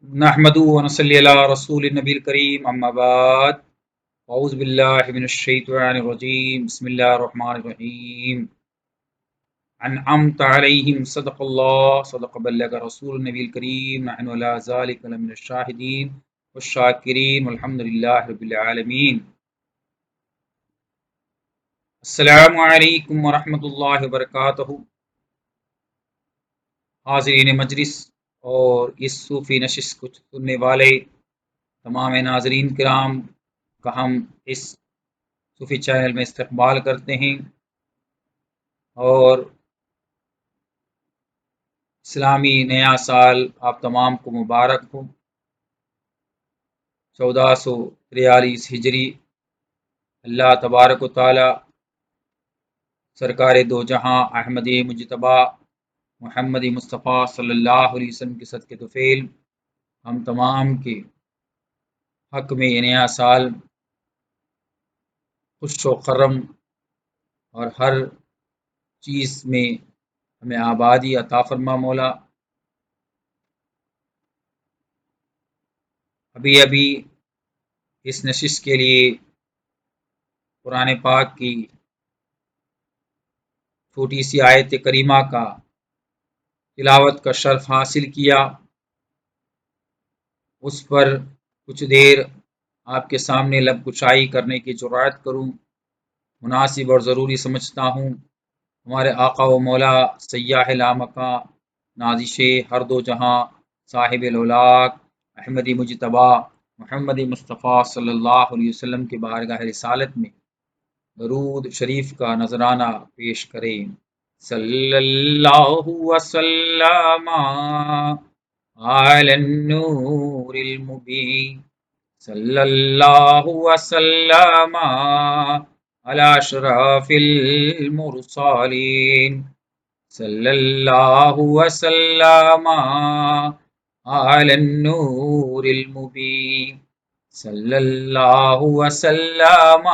نحمدہ و نصلی علی رسول النبی الکریم اما بعد اعوذ باللہ من الشیطان الرجیم بسم اللہ الرحمن الرحیم انعمت علیہم صدق اللہ صدق بلغ رسول النبی الکریم نحن علی ذلک لمن الشاہدین والشاکرین والحمد للہ رب العالمین۔ السلام علیکم ورحمۃ اللہ وبرکاتہ۔ حاضرین مجلس اور اس صوفی نشست کو سننے والے تمام ناظرین کرام کا ہم اس صوفی چینل میں استقبال کرتے ہیں اور اسلامی نیا سال آپ تمام کو مبارک ہو۔ 1443 ہجری اللہ تبارک و تعالی سرکار دو جہاں احمد مجتبیٰ محمد مصطفیٰ صلی اللہ علیہ وسلم کے صدقے طفیل ہم تمام کے حق میں یہ نیا سال خوش و خرم اور ہر چیز میں ہمیں آبادی عطا فرما مولا۔ ابھی اس نشست کے لیے قرآن پاک کی چھوٹی سی آیت کریمہ کا تلاوت کا شرف حاصل کیا، اس پر کچھ دیر آپ کے سامنے لب کشائی کرنے کی جرات کروں، مناسب اور ضروری سمجھتا ہوں۔ ہمارے آقا و مولا سیاح لامکاں نازش ہر دو جہاں صاحب الاولاق احمدی مجتبیٰ محمد مصطفیٰ صلی اللہ علیہ وسلم کی بارگاہ رسالت میں درود شریف کا نذرانہ پیش کریں۔ صلی اللہ وسلم علی النور المبین، صلی اللہ وسلم علی اشرف المرسلین، صلی اللہ وسلم علی النور المبین، صلی اللہ وسلم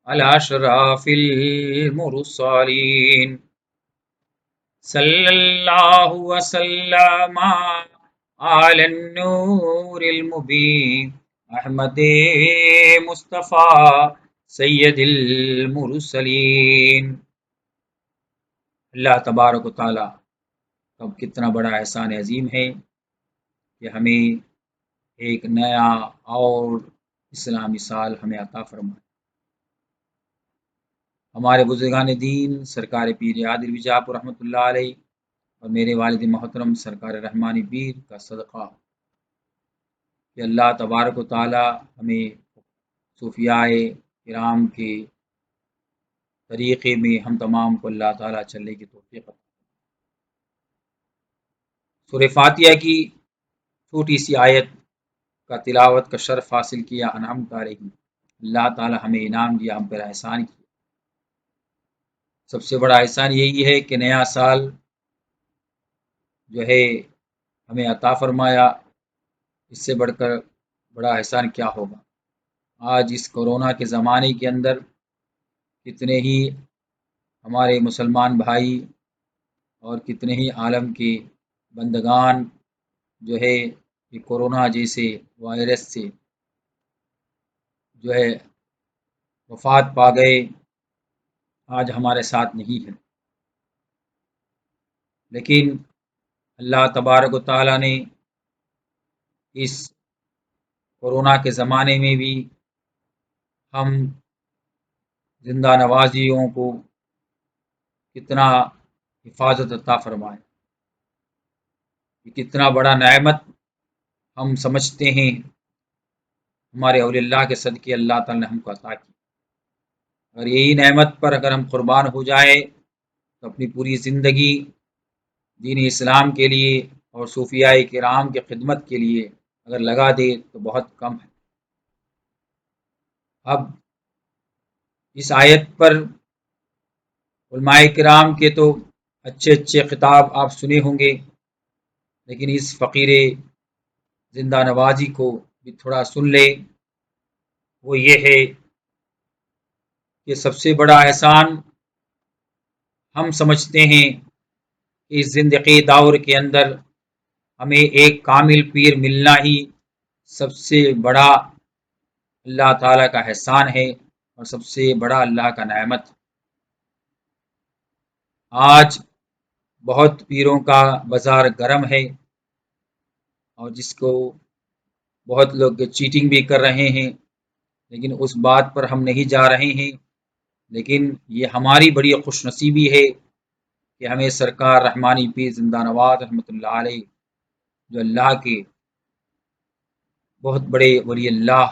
علی اشرف المرسلین، صلی اللہ وسلم علی النور المبین احمد مصطفیٰ سید المرسلین۔ اللہ تبارک و تعالی کا کتنا بڑا احسان عظیم ہے کہ ہمیں ایک نیا اور اسلامی سال ہمیں عطا فرمائے۔ ہمارے بزرگان دین سرکار پیر عادل وجاپ رحمۃ اللہ علیہ اور میرے والد محترم سرکار رحمانی پیر کا صدقہ کہ اللہ تبارک و تعالی ہمیں صوفیاء کرام کے طریقے میں ہم تمام کو اللہ تعالی چلنے کی توفیق عطا۔ سورہ فاتحہ کی چھوٹی سی آیت کا تلاوت کا شرف حاصل کیا، انعمت علیہم، اللہ تعالی ہمیں انعام دیا، ہم پر احسان کیا۔ سب سے بڑا احسان یہی ہے کہ نیا سال جو ہے ہمیں عطا فرمایا، اس سے بڑھ کر بڑا احسان کیا ہوگا۔ آج اس کورونا کے زمانے کے اندر کتنے ہی ہمارے مسلمان بھائی اور کتنے ہی عالم کے بندگان جو ہے یہ کورونا جیسے وائرس سے جو ہے وفات پا گئے، آج ہمارے ساتھ نہیں ہے، لیکن اللہ تبارک و تعالیٰ نے اس کورونا کے زمانے میں بھی ہم زندہ نوازیوں کو کتنا حفاظت عطا فرمائے، یہ کتنا بڑا نعمت ہم سمجھتے ہیں، ہمارے اولیاء اللہ کے صدقے اللہ تعالیٰ نے ہم کو عطا کی۔ اور یہی نعمت پر اگر ہم قربان ہو جائے تو اپنی پوری زندگی دین اسلام کے لیے اور صوفیاء کرام کی خدمت کے لیے اگر لگا دے تو بہت کم ہے۔ اب اس آیت پر علماء کرام کے تو اچھے اچھے خطاب آپ سنے ہوں گے، لیکن اس فقیر زندہ نوازی کو بھی تھوڑا سن لے۔ وہ یہ ہے کہ سب سے بڑا احسان ہم سمجھتے ہیں کہ اس زندگی دور کے اندر ہمیں ایک کامل پیر ملنا ہی سب سے بڑا اللہ تعالیٰ کا احسان ہے اور سب سے بڑا اللہ کا نعمت۔ آج بہت پیروں کا بازار گرم ہے، اور جس کو بہت لوگ چیٹنگ بھی کر رہے ہیں، لیکن اس بات پر ہم نہیں جا رہے ہیں۔ لیکن یہ ہماری بڑی خوش نصیبی ہے کہ ہمیں سرکار رحمانی پیر زندہ نواز رحمۃ اللہ علیہ، جو اللہ کے بہت بڑے ولی اللہ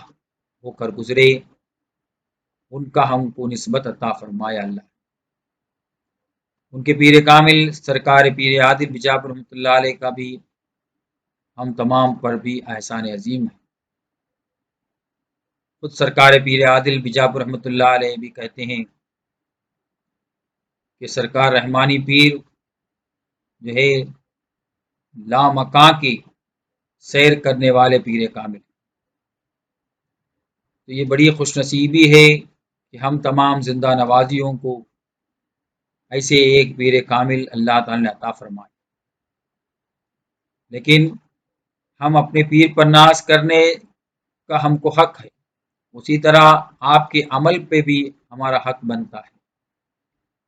ہو کر گزرے، ان کا ہم کو نسبت عطا فرمایا اللہ۔ ان کے پیر کامل سرکار پیر عادل بیجاپور رحمۃ اللہ علیہ کا بھی ہم تمام پر بھی احسان عظیم ہے۔ خود سرکار پیر عادل بیجاپور رحمۃ اللہ علیہ بھی کہتے ہیں کہ سرکار رحمانی پیر جو ہے لامکاں کی سیر کرنے والے پیر کامل۔ تو یہ بڑی خوش نصیبی ہے کہ ہم تمام زندہ نوازیوں کو ایسے ایک پیر کامل اللہ تعالیٰ نے عطا فرمائے۔ لیکن ہم اپنے پیر پر ناز کرنے کا ہم کو حق ہے، اسی طرح آپ کے عمل پہ بھی ہمارا حق بنتا ہے۔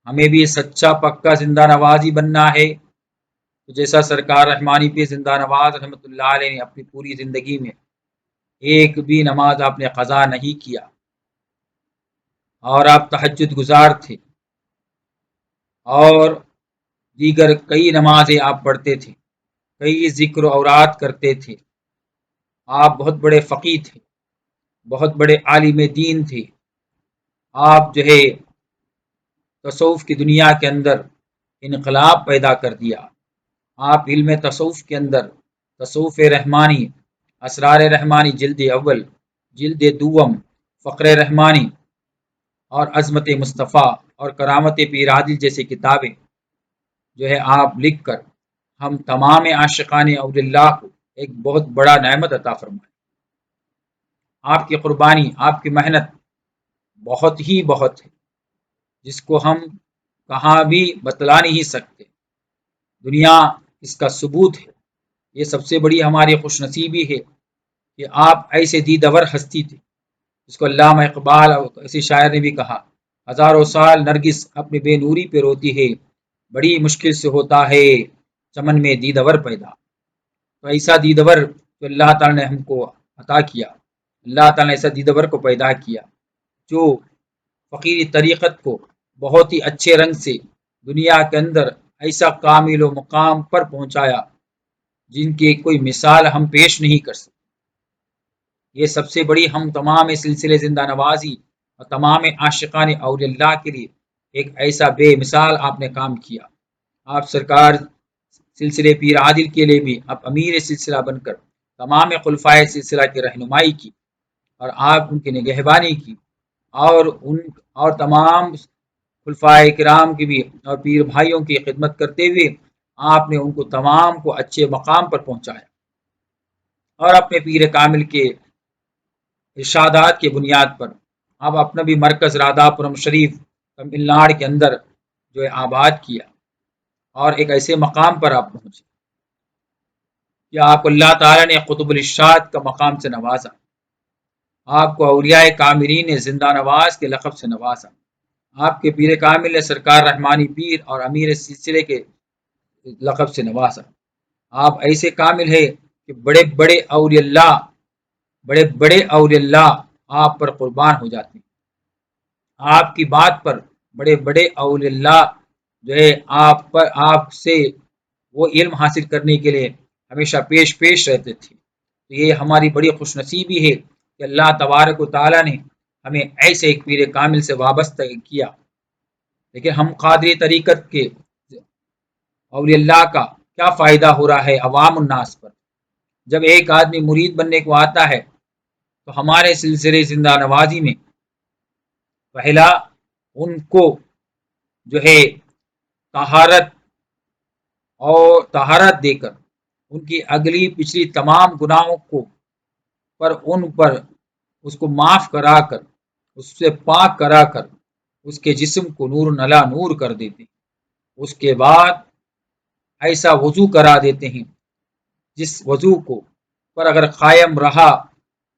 ہمیں بھی سچا پکا زندہ نوازی بننا ہے، تو جیسا سرکار رحمانی پیر زندہ نواز رحمۃ اللہ علیہ نے اپنی پوری زندگی میں ایک بھی نماز آپ نے قضا نہیں کیا، اور آپ تہجد گزار تھے، اور دیگر کئی نمازیں آپ پڑھتے تھے، کئی ذکر و اوراد کرتے تھے۔ آپ بہت بڑے فقیہ تھے، بہت بڑے عالم دین تھے۔ آپ جو ہے تصوف کی دنیا کے اندر انقلاب پیدا کر دیا۔ آپ علم تصوف کے اندر تصوف رحمانی، اسرار رحمانی جلد اول، جلد دوم، فقر رحمانی اور عظمت مصطفیٰ اور کرامت پیر عادل جیسی کتابیں جو ہے آپ لکھ کر ہم تمام عاشقان اولیاء اللہ کو ایک بہت بڑا نعمت عطا فرمائے۔ آپ کی قربانی، آپ کی محنت بہت ہے، جس کو ہم کہاں بھی بتلا نہیں سکتے۔ دنیا اس کا ثبوت ہے۔ یہ سب سے بڑی ہماری خوش نصیبی ہے کہ آپ ایسے دیدور ہستی تھے، جس کو علامہ اقبال اور ایسے شاعر نے بھی کہا، ہزاروں سال نرگس اپنی بے نوری پہ روتی ہے، بڑی مشکل سے ہوتا ہے چمن میں دیدور پیدا۔ تو ایسا دیدور جو اللہ تعالیٰ نے ہم کو عطا کیا، اللہ تعالیٰ نے ایسا دیدور کو پیدا کیا جو فقیری طریقت کو بہت ہی اچھے رنگ سے دنیا کے اندر ایسا کامل و مقام پر پہنچایا جن کی کوئی مثال ہم پیش نہیں کر سکتے۔ یہ سب سے بڑی ہم تمام سلسلے زندہ نوازی اور تمام عاشقان اولیاء اللہ کے لیے ایک ایسا بے مثال آپ نے کام کیا۔ آپ سرکار سلسلے پیر عادل کے لیے بھی آپ امیر سلسلہ بن کر تمام خلفائے سلسلہ کی رہنمائی کی، اور آپ ان کی نگہبانی کی، اور تمام خلفائے کرام کی بھی اور پیر بھائیوں کی خدمت کرتے ہوئے آپ نے ان کو تمام کو اچھے مقام پر پہنچایا، اور اپنے پیر کامل کے ارشادات کی بنیاد پر آپ اپنا بھی مرکز رادھا پورم شریف تمل ناڈو کے اندر جو ہے آباد کیا، اور ایک ایسے مقام پر آپ پہنچے کہ آپ اللہ تعالیٰ نے قطب الارشاد کا مقام سے نوازا، آپ کو اولیاء کاملین نے زندہ نواز کے لقب سے نوازا، آپ کے پیر کامل نے سرکار رحمانی پیر اور امیر سلسلے کے لقب سے نوازا۔ آپ ایسے کامل ہے کہ بڑے بڑے اولیاء اللہ آپ پر قربان ہو جاتے ہیں۔ آپ کی بات پر بڑے بڑے اولیاء اللہ جو ہے آپ سے وہ علم حاصل کرنے کے لیے ہمیشہ پیش رہتے تھے۔ تو یہ ہماری بڑی خوش نصیبی ہے کہ اللہ تبارک و تعالیٰ نے ہمیں ایسے ایک پیر کامل سے وابستہ کیا۔ لیکن ہم قادری طریقت کے اولیاء اللہ کا کیا فائدہ ہو رہا ہے عوام الناس پر؟ جب ایک آدمی مرید بننے کو آتا ہے تو ہمارے سلسلے زندہ نوازی میں پہلا ان کو جو ہے طہارت دے کر ان کی اگلی پچھلی تمام گناہوں پر اس کو معاف کرا کر، اس سے پاک کرا کر اس کے جسم کو نور نلا نور کر دیتے ہیں۔ اس کے بعد ایسا وضو کرا دیتے ہیں جس وضو کو پر اگر قائم رہا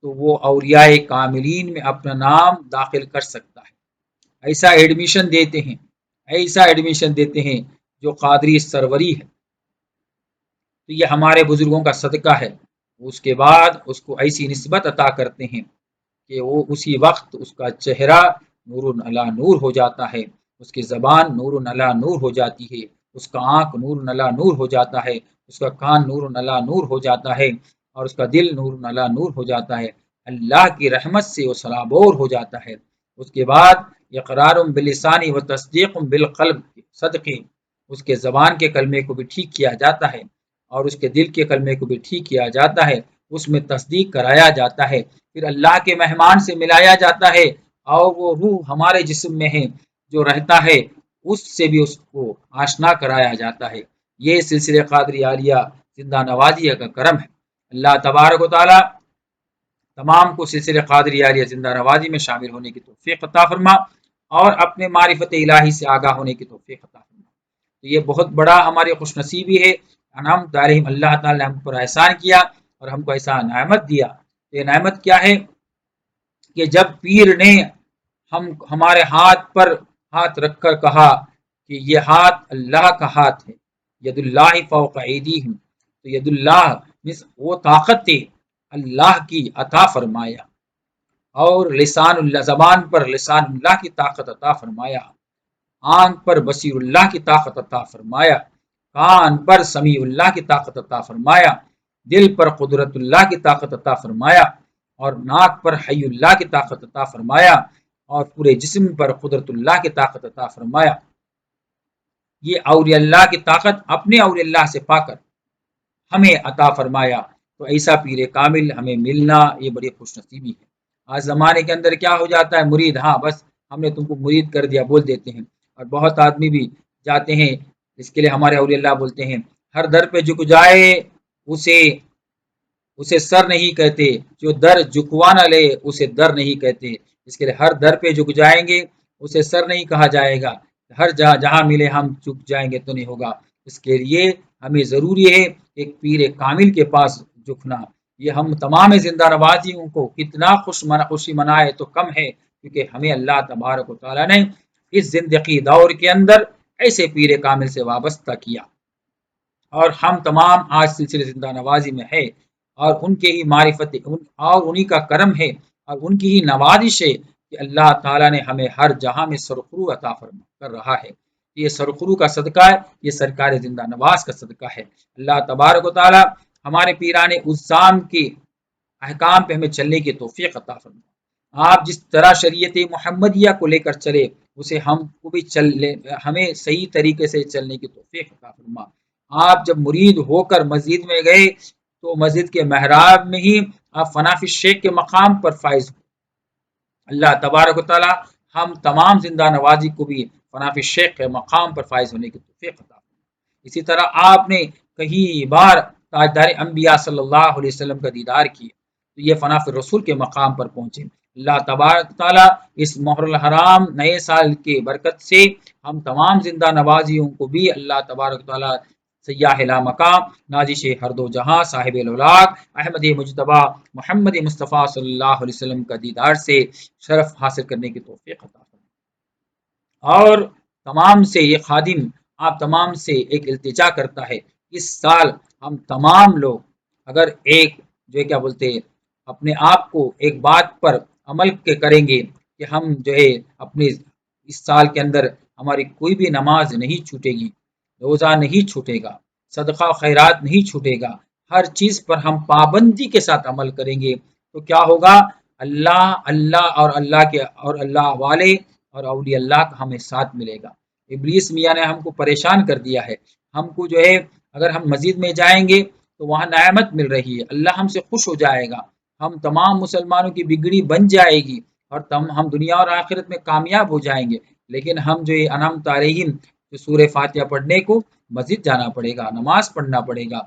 تو وہ اولیاء کاملین میں اپنا نام داخل کر سکتا ہے۔ ایسا ایڈمیشن دیتے ہیں جو قادری سروری ہے، تو یہ ہمارے بزرگوں کا صدقہ ہے۔ اس کے بعد اس کو ایسی نسبت عطا کرتے ہیں کہ وہ اسی وقت اس کا چہرہ نور علی نور ہو جاتا ہے، اس کی زبان نور علی نور ہو جاتی ہے، اس کا آنکھ نور علی نور ہو جاتا ہے، اس کا کان نور علی نور ہو جاتا ہے، اور اس کا دل نور علی نور ہو جاتا ہے، اللہ کی رحمت سے وہ سرابور ہو جاتا ہے۔ اس کے بعد اقرار باللسانی و تصدیق بالقلب صدقے اس کے زبان کے کلمے کو بھی ٹھیک کیا جاتا ہے اور اس کے دل کے کلمے کو بھی ٹھیک کیا جاتا ہے، اس میں تصدیق کرایا جاتا ہے، پھر اللہ کے مہمان سے ملایا جاتا ہے، اور وہ روح ہمارے جسم میں ہے جو رہتا ہے اس سے بھی اس کو آشنا کرایا جاتا ہے۔ یہ سلسلہ قادری عالیہ زندہ نوازیہ کا کرم ہے۔ اللہ تبارک و تعالی تمام کو سلسلہ قادری عالیہ زندہ نوازی میں شامل ہونے کی توفیق عطا فرما اور اپنے معرفت الہی سے آگاہ ہونے کی توفیق عطا فرما۔ تو یہ بہت بڑا ہماری خوش نصیبی ہے، انعام دارہم اللہ تعالی نے ہم پر احسان کیا اور ہم کو ایسا نعمت دیا۔ یہ نعمت کیا ہے کہ جب پیر نے ہمارے ہاتھ پر ہاتھ رکھ کر کہا کہ یہ ہاتھ اللہ کا ہاتھ ہے، ید اللہ فوق ایدیہم، تو ید اللہ وہ طاقت تھی اللہ کی عطا فرمایا، اور لسان اللہ زبان پر لسان اللہ کی طاقت عطا فرمایا، آنکھ پر بصیر اللہ کی طاقت عطا فرمایا، کان پر سمیع اللہ کی طاقت عطا فرمایا، دل پر قدرت اللہ کی طاقت عطا فرمایا، اور ناک پر حی اللہ کی طاقت عطا فرمایا، اور پورے جسم پر قدرت اللہ کی طاقت عطا فرمایا۔ یہ اولیاء اللہ کی طاقت اپنے اولیاء اللہ سے پا کر ہمیں عطا فرمایا، تو ایسا پیر کامل ہمیں ملنا یہ بڑی خوش نصیبی ہے۔ آج زمانے کے اندر کیا ہو جاتا ہے، مرید، ہاں بس ہم نے تم کو مرید کر دیا بول دیتے ہیں، اور بہت آدمی بھی جاتے ہیں، اس کے لیے ہمارے اولیاء اللہ بولتے ہیں ہر در پہ جھک جائے اسے سر نہیں کہتے، جو در جھکوا نہ لے اسے در نہیں کہتے۔ اس کے لیے ہر در پہ جھک جائیں گے اسے سر نہیں کہا جائے گا، ہر جہاں جہاں ملے ہم جھک جائیں گے تو نہیں ہوگا۔ اس کے لیے ہمیں ضروری ہے ایک پیر کامل کے پاس جھکنا۔ یہ ہم تمام زندہ نوازیوں کو کتنا خوشی منائے تو کم ہے، کیونکہ ہمیں اللہ تبارک و تعالیٰ نے اس زندگی دور کے اندر ایسے پیر کامل سے وابستہ کیا، اور ہم تمام آج سلسلے زندہ نوازی میں ہے، اور ان کے ہی معرفت اور انہی کا کرم ہے اور ان کی ہی نوازش ہے کہ اللہ تعالیٰ نے ہمیں ہر جہاں میں سرخرو عطا فرما کر رہا ہے۔ یہ سرخرو کا صدقہ ہے، یہ سرکار زندہ نواز کا صدقہ ہے۔ اللہ تبارک و تعالیٰ ہمارے پیران عظام کے احکام پہ ہمیں چلنے کی توفیق عطا فرما۔ آپ جس طرح شریعت محمدیہ کو لے کر چلے اسے ہم کو بھی ہمیں صحیح طریقے سے چلنے کی توفیق عطا فرما۔ آپ جب مرید ہو کر مسجد میں گئے تو مسجد کے محراب میں ہی آپ فنا فی الشیخ کے مقام پر فائز ہو۔ اللہ تبارک و تعالی ہم تمام زندہ نوازی کو بھی فنا فی الشیخ کے مقام پر فائز ہونے کی توفیق عطا فرما۔ اسی طرح آپ نے کئی بار تاجدار انبیاء صلی اللہ علیہ وسلم کا دیدار کیا تو یہ فنا فی الرسول کے مقام پر پہنچے۔ اللہ تبارک تعالی اس مہر الحرام نئے سال کی برکت سے ہم تمام زندہ نوازیوں کو بھی اللہ تبارک تعالی سیاح لا مقام نازش ہر دو جہاں صاحب الاولاق احمد مجتبی محمد مصطفیٰ صلی اللہ علیہ وسلم کا دیدار سے شرف حاصل کرنے کی توفیق عطا فرمائے۔ اور تمام سے یہ خادم آپ تمام سے ایک التجا کرتا ہے، اس سال ہم تمام لوگ اگر ایک جو ہے کیا بولتے اپنے آپ کو ایک بات پر عمل کے کریں گے کہ ہم جو ہے اپنے اس سال کے اندر ہماری کوئی بھی نماز نہیں چھوٹے گی، روزہ نہیں چھوٹے گا، صدقہ و خیرات نہیں چھوٹے گا، ہر چیز پر ہم پابندی کے ساتھ عمل کریں گے، تو کیا ہوگا، اللہ اور اللہ والے اور اولیاء اللہ کا ہمیں ساتھ ملے گا۔ ابلیس میاں نے ہم کو پریشان کر دیا ہے، ہم کو جو ہے اگر ہم مسجد میں جائیں گے تو وہاں نعمت مل رہی ہے، اللہ ہم سے خوش ہو جائے گا، ہم تمام مسلمانوں کی بگڑی بن جائے گی اور ہم دنیا اور آخرت میں کامیاب ہو جائیں گے، لیکن ہم جو یہ انعمت علیہم جو سورہ فاتحہ پڑھنے کو مسجد جانا پڑے گا، نماز پڑھنا پڑے گا،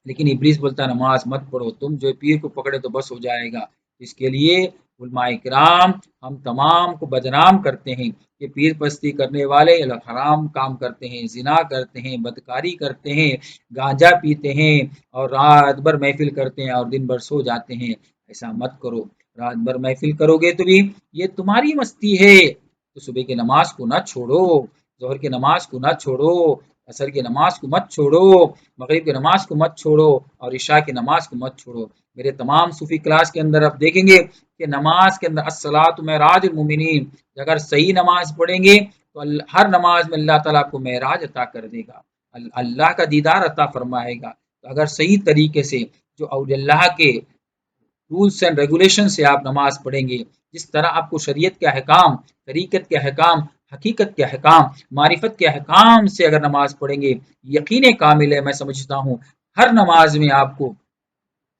لیکن ابلیس بولتا ہے نماز مت پڑھو، تم جو پیر کو پکڑے تو بس ہو جائے گا۔ اس کے لیے علماء کرام ہم تمام کو بدنام کرتے ہیں کہ پیر پستی کرنے والے حرام کام کرتے ہیں، زنا کرتے ہیں، بدکاری کرتے ہیں، گانجا پیتے ہیں اور رات بھر محفل کرتے ہیں اور دن بھر سو جاتے ہیں۔ ایسا مت کرو، رات بھر محفل کرو گے تو بھی یہ تمہاری مستی ہے، تو صبح کی نماز کو نہ چھوڑو، ظہر کی نماز کو نہ چھوڑو، عصر کی نماز کو مت چھوڑو، مغرب کی نماز کو مت چھوڑو اور عشاء کی نماز کو مت چھوڑو۔ میرے تمام صوفی کلاس کے اندر آپ دیکھیں گے کہ نماز کے اندر الصلاۃ معراج المومنین، اگر صحیح نماز پڑھیں گے تو ہر نماز میں اللہ تعالیٰ کو معراج عطا کر دے گا، اللہ کا دیدار عطا فرمائے گا۔ تو اگر صحیح طریقے سے جو اللہ کے رولس اینڈ ریگولیشن سے آپ نماز پڑھیں گے، جس طرح آپ کو شریعت کے احکام، طریقت کے احکام، حقیقت کے احکام، معرفت کے احکام سے اگر نماز پڑھیں گے، یقین کامل ہے میں سمجھتا ہوں ہر نماز میں آپ کو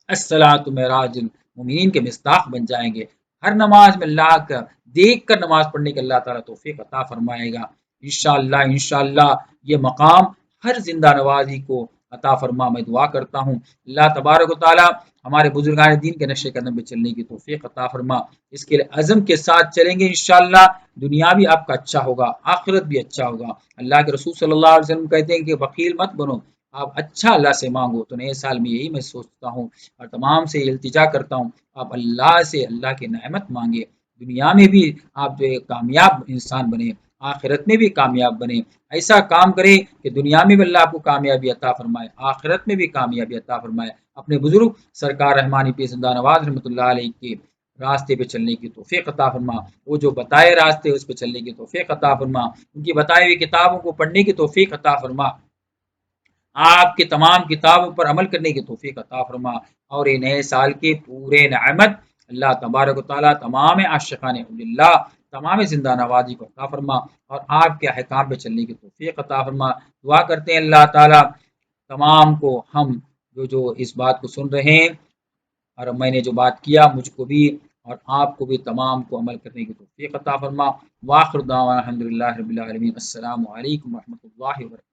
الصلاۃ معراج المومنین کے مصداق بن جائیں گے۔ ہر نماز میں اللہ کا دیکھ کر نماز پڑھنے کے اللہ تعالیٰ توفیق عطا فرمائے گا۔ انشاءاللہ یہ مقام ہر زندہ نوازی کو عطا فرما، میں دعا کرتا ہوں اللہ تبارک و تعالیٰ ہمارے بزرگان دین کے نقش قدم پہ چلنے کی توفیق عطا فرما۔ اس کے لیے عزم کے ساتھ چلیں گے انشاءاللہ دنیا بھی آپ کا اچھا ہوگا، آخرت بھی اچھا ہوگا۔ اللہ کے رسول صلی اللہ علیہ وسلم کہتے ہیں کہ بخیل مت بنو، آپ اچھا اللہ سے مانگو۔ تو نئے سال میں یہی میں سوچتا ہوں اور تمام سے التجا کرتا ہوں، آپ اللہ سے اللہ کی نعمت مانگے، دنیا میں بھی آپ جو کامیاب انسان بنے، آخرت میں بھی کامیاب بنے۔ ایسا کام کرے کہ دنیا میں بھی اللہ آپ کو کامیابی عطا فرمائے، آخرت میں بھی کامیابی عطا فرمائے۔ اپنے بزرگ سرکار رحمانی پیر زندہ نواز رحمۃ اللہ علیہ کے راستے پہ چلنے کی توفیق عطا فرما، وہ جو بتائے راستے اس پہ چلنے کی توفیق عطا فرما، ان کی بتائی ہوئی کتابوں کو پڑھنے کی توفیق عطا فرما، آپ کی تمام کتابوں پر عمل کرنے کی توفیق عطا فرما، اور یہ نئے سال کے پورے نعمت اللہ تبارک و تعالیٰ تمام عاشقان اللہ، تمام زندہ نوازی کو عطا فرما اور آپ کے احکام پہ چلنے کی توفیق عطا فرما۔ دعا کرتے ہیں اللہ تعالیٰ تمام کو، ہم جو اس بات کو سن رہے ہیں اور میں نے جو بات کیا مجھ کو بھی اور آپ کو بھی تمام کو عمل کرنے کی توفیق عطا فرما۔ واخر دعوانا الحمدللہ رب العالمین، السلام علیکم ورحمۃ اللہ وبرکاتہ۔